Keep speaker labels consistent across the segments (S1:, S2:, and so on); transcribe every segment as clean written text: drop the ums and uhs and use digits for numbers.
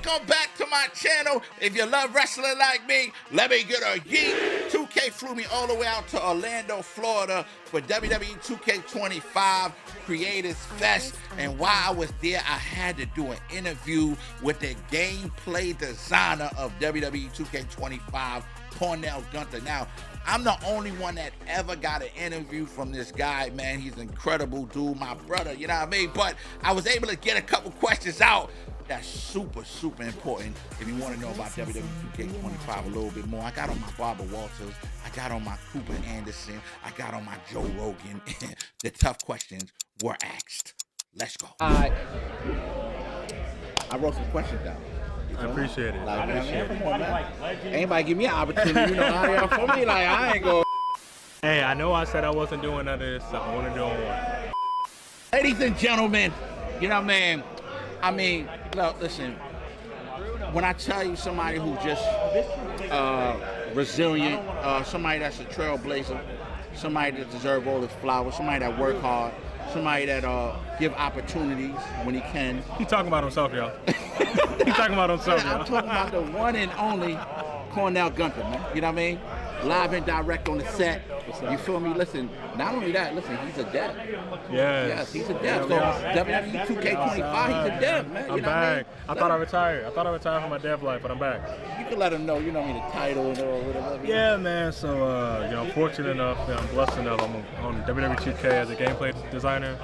S1: welcome back to my channel. If you love wrestling like me, let me get a yeet. 2K flew me all the way out to Orlando, Florida for WWE 2K25 Creators Fest. And while I was there, I had to do an interview with the gameplay designer of WWE 2K25, Cornell Gunther. Now, I'm the only one that ever got an interview from this guy, man. He's an incredible dude, my brother, you know what I mean? But I was able to get a couple questions out that's super, super important if you want to know about WWE 2K25 a little bit more. I got on my Barbara Walters, I got on my Cooper Anderson, I got on my Joe Rogan. The tough questions were asked. Let's go. I wrote some questions down.
S2: I appreciate it.
S1: Like,
S2: I appreciate it.
S1: Come on, man. Anybody give me an opportunity, you know, for me, like, I ain't going.
S2: Hey, I know I said I wasn't doing none of this stuff. I want to do one.
S1: Ladies and gentlemen, you know, man, I mean, look, listen, when I tell you somebody who's just resilient, somebody that's a trailblazer, somebody that deserves all his flowers, somebody that work hard, somebody that give opportunities when he can.
S2: He's talking about himself, y'all. He's talking about himself, y'all.
S1: I'm talking about the one and only Cornell Gunther, man. You know what I mean? Live and direct on the set. You feel me? Listen, not only that, listen, he's a dev.
S2: Yes,
S1: he's a dev. So WWE 2K25, he's a dev, man.
S2: I'm back. I thought I retired. I thought I retired from my dev life, but I'm back.
S1: You can let him know, you know what I mean, the title and all whatever.
S2: Yeah, man. So, you know, I'm fortunate enough, and I'm blessed enough. I'm on WWE 2K as a gameplay designer,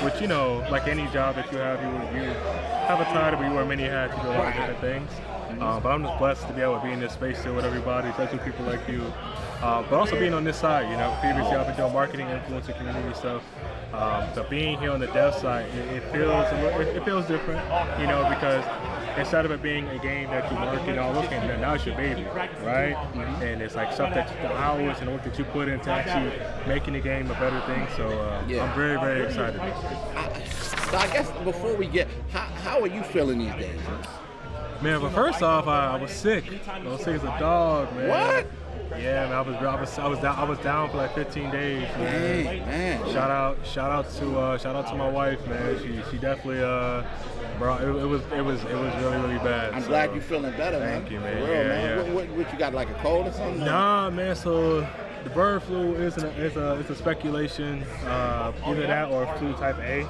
S2: which, you know, like any job that you have a title, but you wear many hats, you do a lot of different things. But I'm just blessed to be able to be in this space still with everybody, especially people like you. But also being on this side, you know, previously I've been doing marketing, influencer, community stuff. But being here on the dev side, it feels different, you know, because instead of it being a game that you market all those games, now it's your baby, right? And it's like stuff that the hours and the work that you put into actually making the game a better thing. So I'm very, very excited.
S1: So I guess before we get, how are you feeling these days?
S2: Man, but first off, I was sick. I was sick as a dog, man.
S1: What?
S2: Yeah, man, I was down for like 15 days, man.
S1: Hey, man.
S2: Shout out to my wife, man. She definitely bro, it was really, really bad.
S1: I'm glad you're feeling better, man.
S2: Thank you, man.
S1: For real,
S2: Yeah,
S1: man.
S2: yeah.
S1: What you got, like a cold or something?
S2: Nah, man. So the bird flu is a speculation. Either that or flu type A.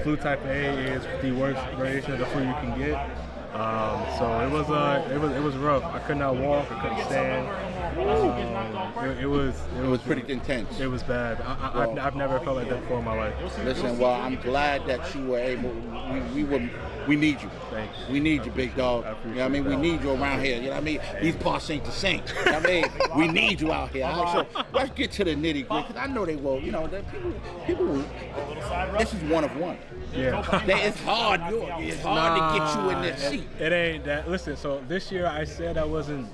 S2: Flu type A is the worst variation of the flu you can get. So it was rough. I could not walk. I couldn't stand. It was
S1: pretty intense.
S2: It was bad. I've never felt like that before in my life.
S1: Listen, well, I'm glad that you were able. We need you.
S2: Thank you.
S1: We need you, big dog. You know what I mean? We need you around here. You know what I mean? These parts ain't the same. You know what I mean? We need you out here. All right, so let's get to the nitty gritty, because I know they will. You know, people will. This is one of one.
S2: Yeah.
S1: It's hard. It's hard to get you in this seat.
S2: It ain't that. Listen, so this year I said I wasn't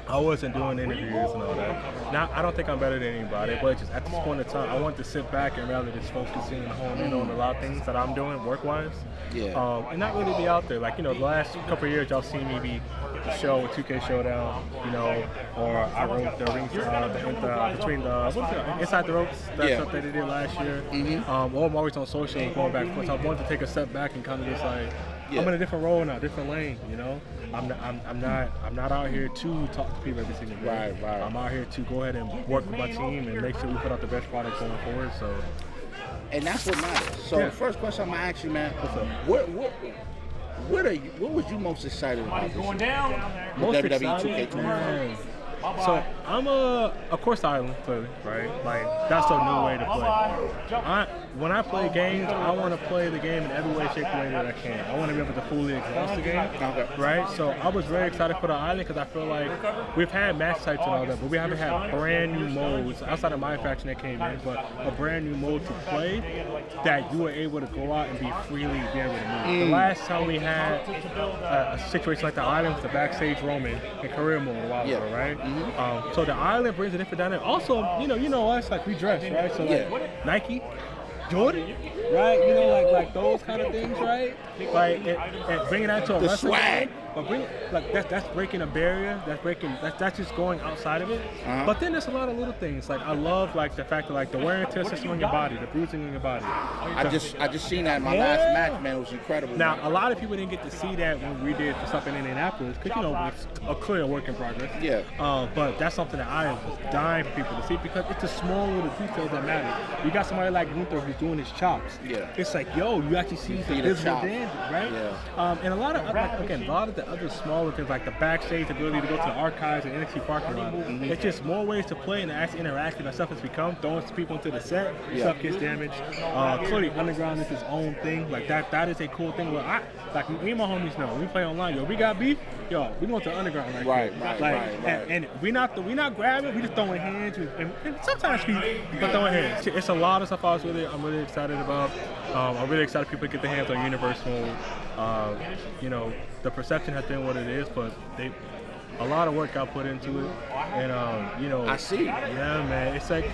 S2: doing interviews and all that. Now, I don't think I'm better than anybody, but just at this point in time, I want to sit back and rather just focus in and hone in on a lot of things that I'm doing work-wise.
S1: Yeah.
S2: And not really be out there. Like, you know, the last couple of years, y'all seen me be the show with 2K Showdown, you know, or I wrote the rings between the Inside the Ropes, that stuff that they did last year. Or I'm always on social going back and forth. So I wanted to take a step back and kind of just like, I'm in a different role now, different lane, you know. I'm not out here to talk to people every single day.
S1: Right.
S2: I'm out here to go ahead and work with my team and make sure we put out the best product going forward. So,
S1: and that's what matters. So the first question I'm gonna ask you, man,
S2: what's up?
S1: What was you most excited about this
S3: going
S1: year?
S3: down.
S2: Most
S1: WWE 2K25.
S2: So I'm of course Island, clearly, right? Like that's a new way to play. When I play games, I want to play the game in every way, shape, way that I can. I want to be able to fully exhaust the game, right? So I was very excited for the island because I feel like we've had match types and all that, but we haven't had brand new modes outside of my faction that came in, but a brand new mode to play that you were able to go out and be freely be able to move. The last time we had a situation like the island was the backstage Roman in career mode a while ago, right? So the island brings a different dynamic. Also, you know us, like we dress, right? So like Nike, Jordan, right? You know, like those kind of things, right? Like and bringing that to a
S1: The
S2: wrestling
S1: swag.
S2: game. but that's breaking a barrier. That's just going outside of it. But then there's a lot of little things. Like I love like the fact that like the wear and tear system on your body, the bruising on your body.
S1: I just seen that in my last match, man. It was incredible.
S2: Now a lot of people didn't get to see that when we did stuff in Indianapolis, because you know it's a clear work in progress.
S1: Yeah.
S2: But that's something that I am dying for people to see, because it's the small little details that matter. You got somebody like Gunther who's doing his chops.
S1: Yeah.
S2: It's like, yo, you actually see the visible damage, right?
S1: Yeah.
S2: And a lot of the other smaller things like the backstage ability to go to the archives and NXT parking lot. It's just more ways to play and actually interact with that stuff has become. Throwing people into the set, stuff gets damaged. Clearly, Underground is his own thing. Like that is a cool thing. Where me and my homies know when we play online, yo, we got beef, yo, we going to Underground
S1: right.
S2: And we not grabbing, we just throwing hands and sometimes but throwing hands. It's a lot of stuff I'm really excited about. I'm really excited people get their hands on Universal. You know, the perception has been what it is, but a lot of work got put into it, and you know,
S1: I see.
S2: Yeah, man, it's like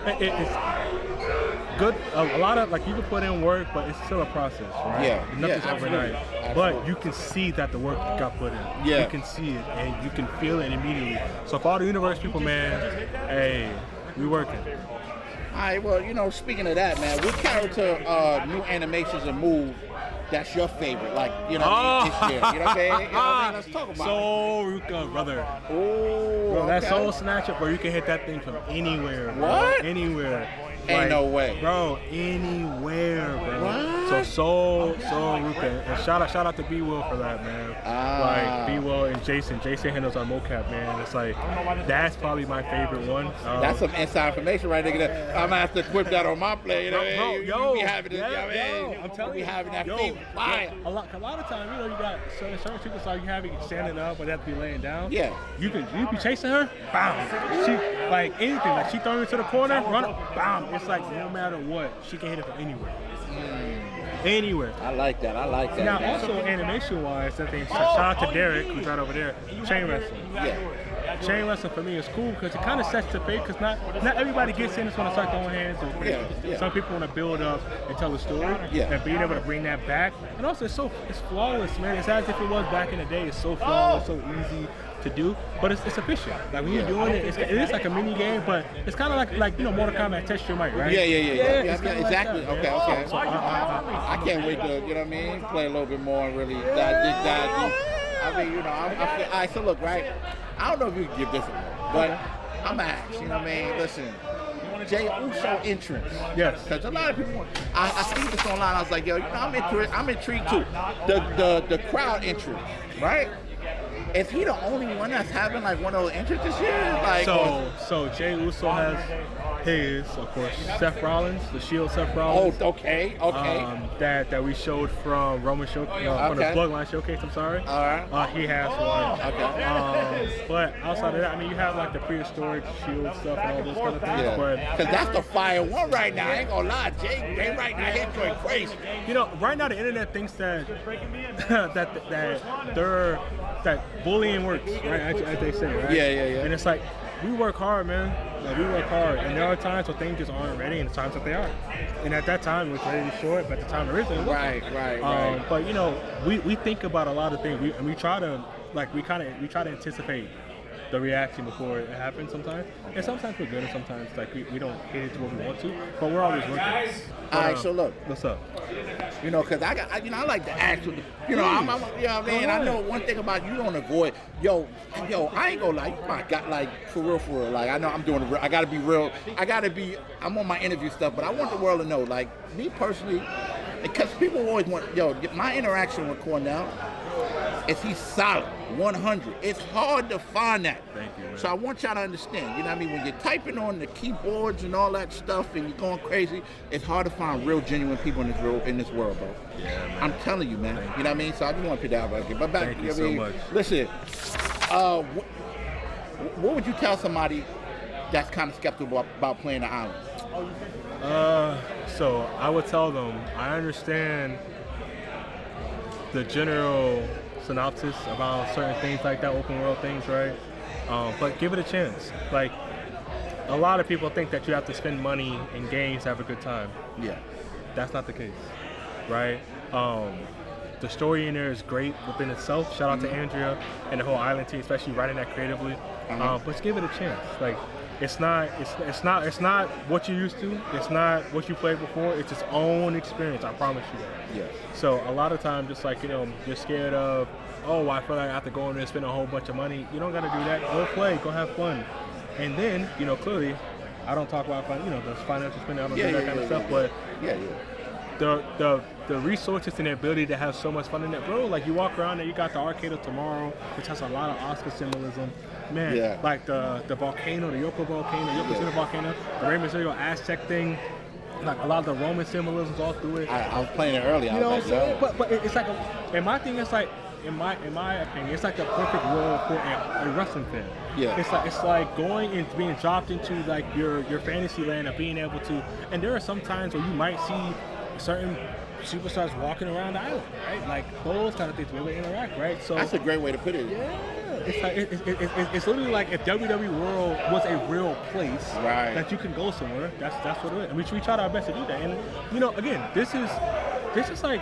S2: it's good. A lot of like you can put in work, but it's still a process, right?
S1: Yeah,
S2: nothing's overnight.
S1: Absolutely.
S2: But you can see that the work got put in.
S1: Yeah,
S2: you can see it, and you can feel it immediately. So for all the Universe people, man, hey, we working.
S1: All right, well, you know, speaking of that, man, what character, new animations and move that's your favorite? Like, you know, this year. You know what I'm saying? You know what I mean? Let's talk about
S2: Soul Ruka, brother.
S1: Oh,
S2: bro, that
S1: okay.
S2: Soul Snatcher, bro, you can hit that thing from anywhere. Bro.
S1: What?
S2: Anywhere.
S1: Ain't no way.
S2: Bro, anywhere, bro.
S1: What?
S2: So Soul Ruka. And shout out to B-Will for that, man. Like, B-Will and Jason. Jason handles our mocap, man. It's like, that's probably my favorite one.
S1: That's some inside information right there. I'm going to have to equip that on my play. You know, you be having this,
S2: I'm telling you.
S1: having that thing flying.
S2: A lot of times, you know, you got certain superstars you have it standing up, but they have to be laying down.
S1: Yeah.
S2: You be chasing her, bam. She, like anything, like she throw you to the corner, run up, bam. It's like no matter what, she can hit it from anywhere. Anywhere.
S1: I like that.
S2: Now, also animation-wise, that thing. Shout out to Derek, who's right over there. Chain wrestling.
S1: Yeah.
S2: Chain wrestling for me is cool because it kind of sets the pace. Because not everybody gets in and want to start throwing hands.
S1: Yeah.
S2: Some people want to build up and tell a story.
S1: Yeah.
S2: And being able to bring that back. And also, it's flawless, man. It's as if it was back in the day. It's so flawless, so easy to do, but it's efficient. Like when you're doing it, it is like a mini game, but it's kind of like you know, Mortal Kombat Test Your Might, right?
S1: Yeah,
S2: Like
S1: exactly.
S2: that,
S1: Okay.
S2: So,
S1: I can't wait to, you know what I mean, play a little bit more and really dive deep. I mean, you know, I feel, all right, so look, right, I don't know if you can give this one, but I'm gonna ask, you know what I mean, listen, Jey Uso entrance.
S2: Yes.
S1: Because a lot of people, I see this online, I was like, yo, you know, I'm intrigued too. The crowd entrance, right? Is he the only one that's having like one of those entrances this year? Like,
S2: so Jey Uso has his, of course, Seth Rollins, the Shield Seth Rollins.
S1: Oh, okay.
S2: That we showed from Roman Showcase, from the Bloodline Showcase. I'm sorry.
S1: All right.
S2: He has one.
S1: Okay.
S2: But outside of that, I mean, you have like the prehistoric Shield stuff and all those kind of things.
S1: Yeah. Because that's the fire one right now. I ain't gonna lie, Jay. They right now he's going crazy.
S2: You know, right now the internet thinks that that bullying works, right? As they say, right?
S1: Yeah.
S2: And it's like, we work hard, man. Like, we work hard. And there are times where things just aren't ready and the times that they are. And at that time, it was ready to show it, but at the time it isn't.
S1: Right.
S2: But, you know, we think about a lot of things. We try to anticipate the reaction before it happens sometimes. And sometimes we're good and sometimes like we don't hit it to what we want to, but we're always working.
S1: All right, so look.
S2: What's up?
S1: You know, because I like to act with, you know, I'm you know what I mean? I know one thing about you don't avoid, yo, I ain't gonna lie, you my God, like, for real, like, I know I'm doing it real, I gotta be real, I'm on my interview stuff, but I want the world to know, like, me personally, because people always want, my interaction with Cornell is he's solid, 100. It's hard to find that.
S2: Thank you, man.
S1: So I want y'all to understand, you know what I mean? When you're typing on the keyboards and all that stuff and you're going crazy, it's hard to find real, genuine people in this world, bro.
S2: Yeah, man.
S1: I'm telling you, man. You know what I mean? So I just want to put that out there. But back,
S2: Thank you so much.
S1: Listen, what would you tell somebody that's kind of skeptical about playing the island?
S2: So I would tell them, I understand the general synopsis about certain things like that, open world things, right? But give it a chance. Like, a lot of people think that you have to spend money in games to have a good time.
S1: Yeah.
S2: That's not the case, right? the story in there is great within itself. Shout out to Andrea and the whole Island team, especially writing that creatively. But just give it a chance. Like, it's not what you used to. It's not what you played before. It's its own experience. I promise you that.
S1: Yes.
S2: So a lot of times, just like, you know, you're scared of, oh, I feel like I have to go in there and spend a whole bunch of money. You don't got to do that. Go play. Go have fun. And then, you know, clearly, I don't talk about, you know, the financial spending. I don't do that kind of stuff. But the resources and the ability to have so much fun in that, bro. Like, you walk around and you got the Arcade of Tomorrow, which has a lot of Oscar symbolism. Man, like the volcano, the Yokozuna volcano, the Rey Mysterio Aztec thing, like a lot of the Roman symbolisms all through it.
S1: I was playing it earlier.
S2: You know what I'm saying? But it's like, and my thing is like, in my opinion, it's like the perfect role for a wrestling fan.
S1: Yeah.
S2: It's like going and being dropped into like your fantasy land of being able to. And there are some times where you might see certain superstars walking around the island, right? Like those kind of things where they interact, right? So
S1: that's a great way to put it.
S2: Yeah. It's like it's literally like if WWE World was a real place that you can go somewhere. That's what it is. And we tried our best to do that. And you know, again, this is like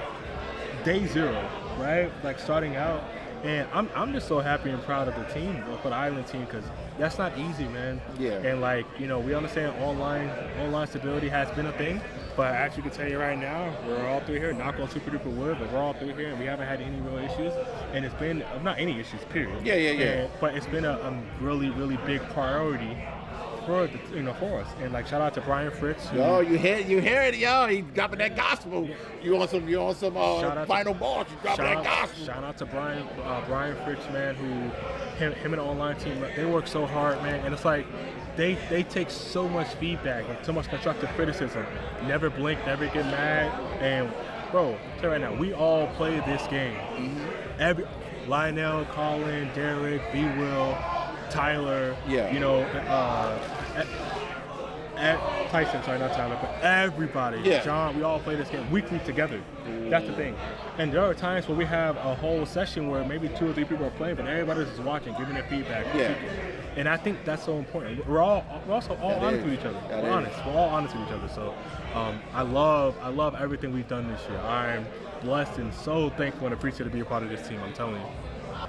S2: day zero, right? Like starting out. And I'm just so happy and proud of the team, for the Island team, because that's not easy, man.
S1: Yeah.
S2: And like, you know, we understand online stability has been a thing, but as you can tell you right now, we're all through here, knock on super duper wood, but we're all through here and we haven't had any real issues. And it's been, not any issues, period.
S1: Yeah.
S2: But it's been a really, really big priority for us. And like, shout out to Brian Fritz.
S1: Yo, you hear it, yo. He's dropping that gospel. You on some final balls. You dropping that gospel.
S2: Shout out to Brian Fritz, man. Him and the online team, they work so hard, man. And it's like they take so much feedback and so much constructive criticism. Never blink, never get mad. And bro, tell you right now, we all play this game. Every Lionel, Colin, Derek, B. Will, Tyler, you know, Tyson, sorry, not Tyler, but everybody, John, we all play this game weekly together. That's the thing. And there are times where we have a whole session where maybe 2 or 3 people are playing, but everybody's just watching, giving their feedback. And I think that's so important. We're also all honest with each other. We're honest. We're all honest with each other. So I love everything we've done this year. I'm blessed and so thankful and appreciative to be a part of this team. I'm telling you.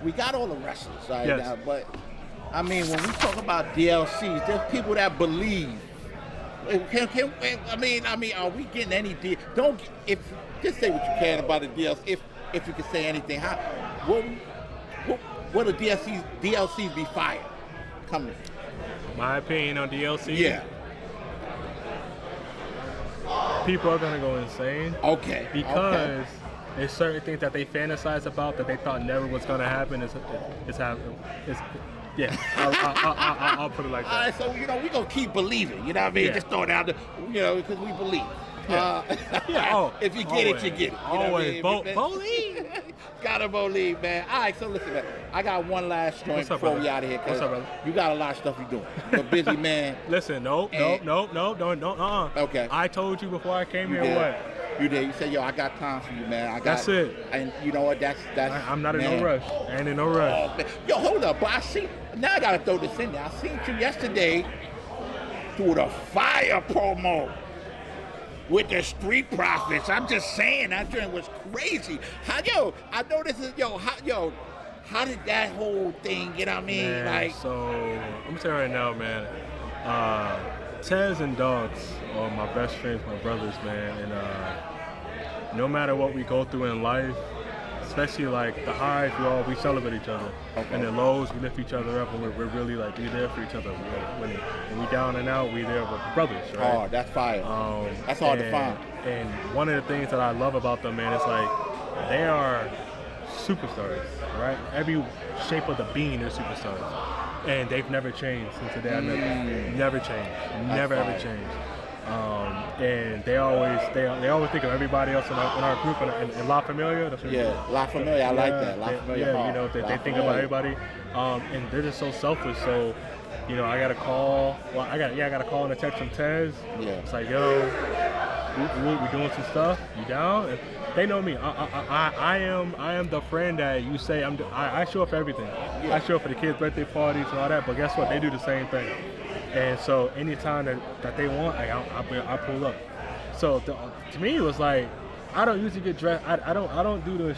S1: We got all the wrestlers right now, but I mean, when we talk about DLCs, there's people that believe. I mean, are we getting any deal? Just say what you can about the DLC. If you can say anything, will the DLCs be fired? Come on.
S2: My opinion on DLC.
S1: Yeah.
S2: People are gonna go insane.
S1: Okay.
S2: Because there's certain things that they fantasize about that they thought never was gonna happen. It's happening. Yeah, I'll put it like that.
S1: All right, so, you know, we're going to keep believing, you know what I mean? Just throw it out there, you know, because we believe. If you get it, you get it. You
S2: always. Believe.
S1: Gotta believe, man. All right, so listen, man. I got one last joint before we out of here.
S2: What's up, brother?
S1: You got a lot of stuff you're doing. You're a busy man.
S2: Listen, no, don't.
S1: Okay.
S2: I told you before I came here what?
S1: You did. You said, yo, I got time for you, man.
S2: That's it.
S1: And you know what? That's.
S2: I'm not in no rush. I ain't in no rush.
S1: Oh, yo, hold up, but now I gotta throw this in there. I seen you yesterday through the fire promo with the Street Profits. I'm just saying, that joint was crazy. I know this is, how did that whole thing, you know what I mean?
S2: Man, so, I'm gonna tell you right now, man, Tez and Dogs are my best friends, my brothers, man, and no matter what we go through in life, especially like the highs, we celebrate each other, and the lows, we lift each other up, and we're really like, we're there for each other. When we down and out, we there with brothers, right?
S1: Oh, that's fire. That's hard to find.
S2: And one of the things that I love about them, man, is like, they are superstars, right? Every shape of the being, they're superstars. And they've never changed since the day I met them. Never changed. Never ever changed. And they always think of everybody else in our group and La Familia.
S1: La Familia. I like that. La Familia.
S2: Yeah, you know, they think about everybody. And they're just so selfless. So, you know, I got a call. Well, I got a call and a text from Tez.
S1: Yeah.
S2: It's like, yo, we doing some stuff. You down? And they know me. I am the friend that you say I show up for everything. I show up for the kids' birthday parties and all that. But guess what? They do the same thing. And so anytime that they want, I pull up. So to me, it was like, I don't usually get dressed. I don't do the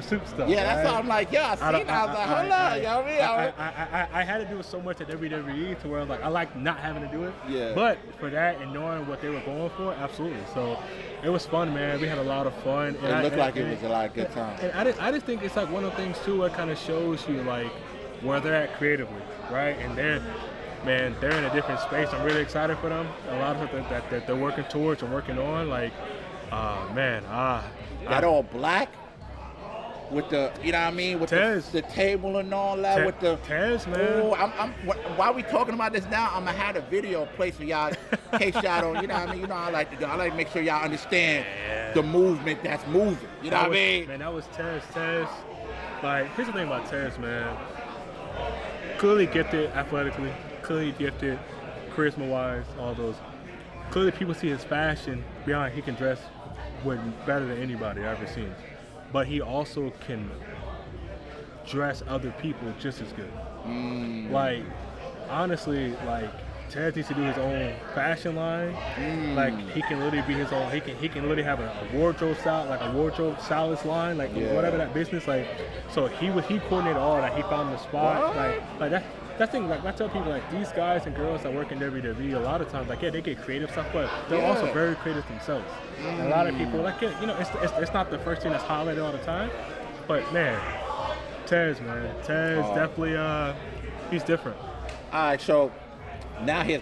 S2: suit stuff.
S1: Yeah, that's
S2: right?
S1: why I'm like, yeah, I seen it. I was like, hold on, you know what I mean?
S2: I had to do it so much at WWE to where like I like not having to do it.
S1: Yeah.
S2: But for that and knowing what they were going for, absolutely. So it was fun, man. We had a lot of fun.
S1: It looked like it was a lot of good time.
S2: And I just think it's like one of the things too. It kind of shows you like where they're at creatively, right? And they're in a different space. I'm really excited for them. A lot of stuff that they're working towards and working on, like.
S1: That all black with the, you know what I mean, with the table and all that, with the
S2: Tez, man.
S1: Oh, while we talking about this now, I'm gonna have a video placed for y'all, in case y'all don't, you know what I mean. You know I like to do. I like to make sure y'all understand the movement that's moving. You know what I mean?
S2: Man, that was Tez. Like, here's the thing about Tez, man. Clearly gifted athletically, clearly gifted charisma-wise, all those. Clearly people see his fashion beyond he can dress better than anybody I've ever seen. But he also can dress other people just as good. Like, honestly, like, Ted needs to do his own fashion line. Like, he can literally be his own, he can literally have a wardrobe style, like a wardrobe stylist line, like whatever that business, like, so he coordinated all that. He found the spot. Like that thing, like I tell people, like these guys and girls that work in WWE, a lot of times, like they get creative stuff, but they're also very creative themselves. And a lot of people, like it's not the first thing that's highlighted all the time, but man, Tez definitely, he's different.
S1: All right, so now here's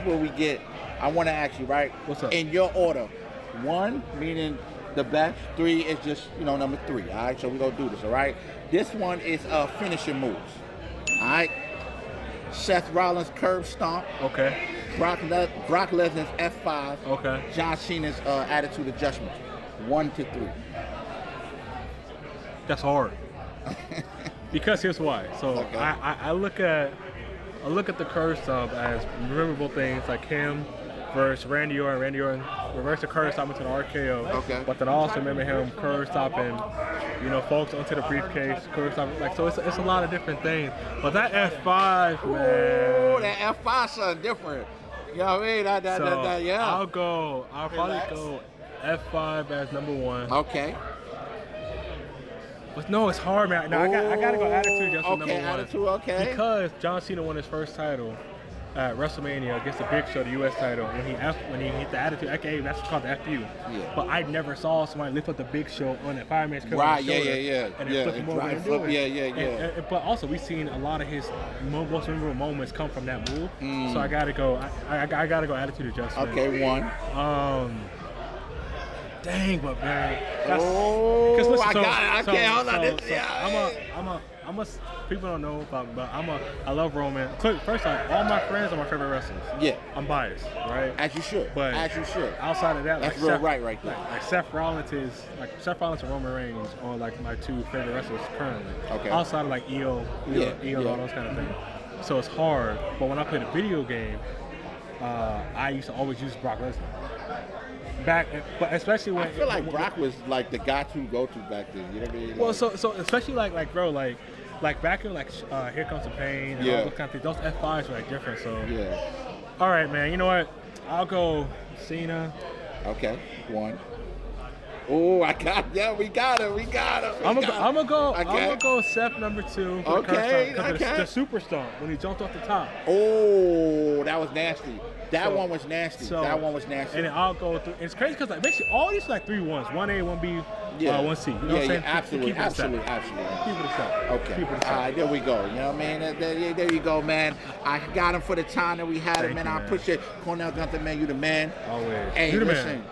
S1: where we get. I want to ask you, right?
S2: What's up?
S1: In your order, 1 meaning the best, 3 is just number 3. All right, so we gonna do this. All right, this one is finishing moves. All right. Seth Rollins curb stomp.
S2: Okay.
S1: Brock Lesnar's F5.
S2: Okay.
S1: John Cena's attitude adjustment. 1 to 3.
S2: That's hard. Because here's why. So
S1: okay.
S2: I look at the curb stomp as memorable things like him versus Randy Orton. Randy Orton reversed the curb stomp into the RKO.
S1: Okay.
S2: But then I also remember him curb stomping, folks onto the briefcase, curb stomping. Like, so it's a lot of different things. But that F5, man.
S1: Oh, that F5 something different. You know what I mean? That, yeah.
S2: I'll probably go F5 as number 1.
S1: Okay.
S2: But no, it's hard, man. No, I gotta go attitude adjustment number 1.
S1: Attitude, okay.
S2: Because John Cena won his first title at WrestleMania against the Big Show, the U.S. title, when he hit the attitude, aka that's called the FU. Yeah. But I never saw somebody lift up the Big Show on that fireman's carry.
S1: Right,
S2: yeah. And then flip him over and do it.
S1: Yeah.
S2: But also, we've seen a lot of his most memorable moments come from that move. So I gotta go. I gotta go attitude adjustment.
S1: Okay, 1.
S2: Dang, but man.
S1: Listen, I got it. I can't hold on.
S2: I'm a people don't know about me, but I love Roman. First off, all my friends are my favorite wrestlers.
S1: Yeah.
S2: I'm biased, right?
S1: As you should.
S2: But outside of that,
S1: that's real right there.
S2: Like Seth Rollins and Roman Reigns are like my 2 favorite wrestlers currently. Okay. Outside of like EO, all those kind of things. So it's hard. But when I played a video game, I used to always use Brock Lesnar. But especially when
S1: I feel like Brock was like the guy to go to back then. You know what I mean?
S2: Well, so especially like bro, like back in Here Comes the Pain and all those kind of things. Those F5s were like different. So all right, man. You know what? I'll go Cena.
S1: Okay, 1. Oh, I got we got him. I'm
S2: gonna go Seth number 2.
S1: Okay.
S2: The super stomp when he jumped off the top.
S1: Oh, that was nasty. That one was nasty.
S2: And then I'll go through. It's crazy because like basically all these are like 3 1s: 1A, 1B, 1C. You know what I'm saying?
S1: Absolutely.
S2: Keep it set.
S1: Okay. All right, there we go. You know what I mean? There you go, man. I got him for the time that we had him, man. I appreciate Cornell Gunther, man. You the man.
S2: Always.
S1: Hey,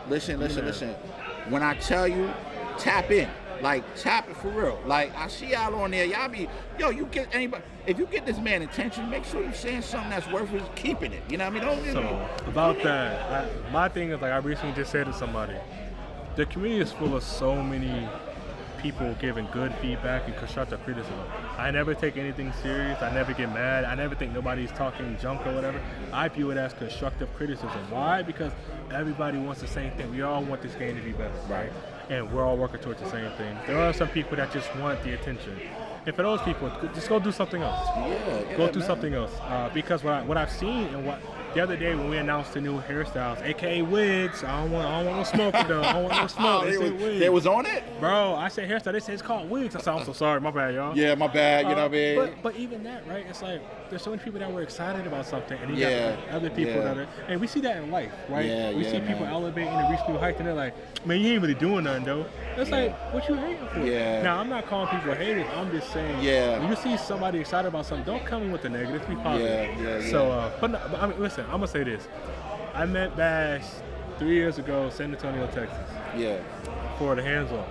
S1: listen. When I tell you, tap in. Like, tap it for real. Like, I see y'all on there. Y'all be, you get anybody. If you get this man attention, make sure you're saying something that's worth keeping it. You know what I mean?
S2: About that, my thing is, like, I recently just said to somebody, the community is full of so many people giving good feedback and constructive criticism. I never take anything serious. I never get mad. I never think nobody's talking junk or whatever. I view it as constructive criticism. Why? Because everybody wants the same thing. We all want this game to be better, right? And we're all working towards the same thing. There are some people that just want the attention. And for those people, just go do something else. Go do something else. Because what I've seen and the other day when we announced the new hairstyles, aka wigs, I don't want no smoke though. I don't want no smoke.
S1: They was on it?
S2: Bro, I said hairstyle. They said it's called wigs. I said, I'm so sorry. My bad, y'all.
S1: Yeah, my bad. You know what I mean?
S2: But even that, right? It's like there's so many people that were excited about something, and you got other people that are, and we see that in life, right? We see people elevating and reach new heights, and they're like, man, you ain't really doing nothing though. It's like, what you hating for? Now, I'm not calling people haters. I'm just saying, when you see somebody excited about something, don't come in with the negative. Be positive. So, but I mean, listen, I'm gonna say this. I met Bash 3 years ago, San Antonio, Texas. For the hands-on.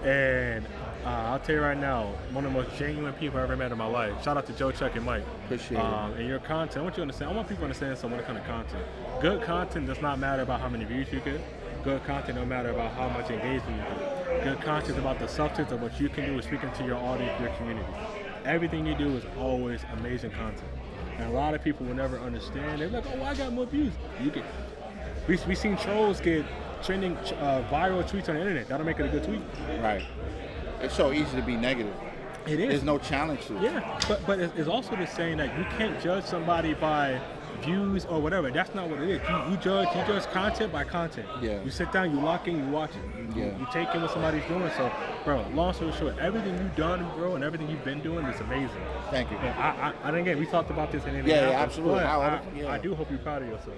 S2: And I'll tell you right now, one of the most genuine people I ever met in my life. Shout out to Joe, Chuck, and Mike.
S1: Appreciate it.
S2: And your content, I want you to understand. I want people to understand some when it comes to content. Good content does not matter about how many views you get. Good content don't matter about how much engagement you get. Good content is about the substance of what you can do is speaking to your audience, your community. Everything you do is always amazing content. And a lot of people will never understand. They're like, oh, I got more views. You get. We seen trolls get trending viral tweets on the internet. That'll make it a good tweet.
S1: Right. It's so easy to be negative.
S2: It is.
S1: There's no challenge to it.
S2: Yeah, but it's also the saying that you can't judge somebody by views or whatever. That's not what it is. You judge content by content. You sit down, you lock in, you watch it. You take in what somebody's doing. So, bro, long story short, everything you've done, bro, and everything you've been doing is amazing.
S1: Thank you.
S2: And again, we talked about this in
S1: absolutely.
S2: I do hope you're proud of yourself.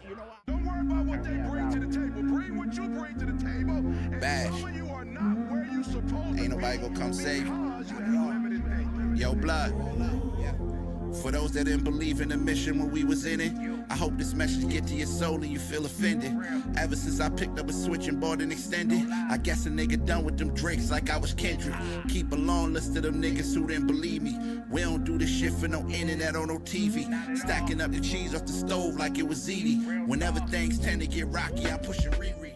S1: You know what?
S3: Don't worry about what they bring to the table. Bring what you bring to the table. And
S4: Bash.
S3: show you are not where you supposed
S4: Ain't
S3: to
S4: nobody
S3: be
S4: gonna come save you.
S3: because you have limited thinking.
S4: Yo, blood. For those that didn't believe in the mission when we was in it, I hope this message get to your soul and you feel offended. Ever since I picked up a switch and bought an extended, I guess a nigga done with them drinks like I was Kendrick. Keep a long list of them niggas who didn't believe me. We don't do this shit for no internet or no TV. Stacking up the cheese off the stove like it was ziti. Whenever things tend to get rocky, I'm pushing Riri.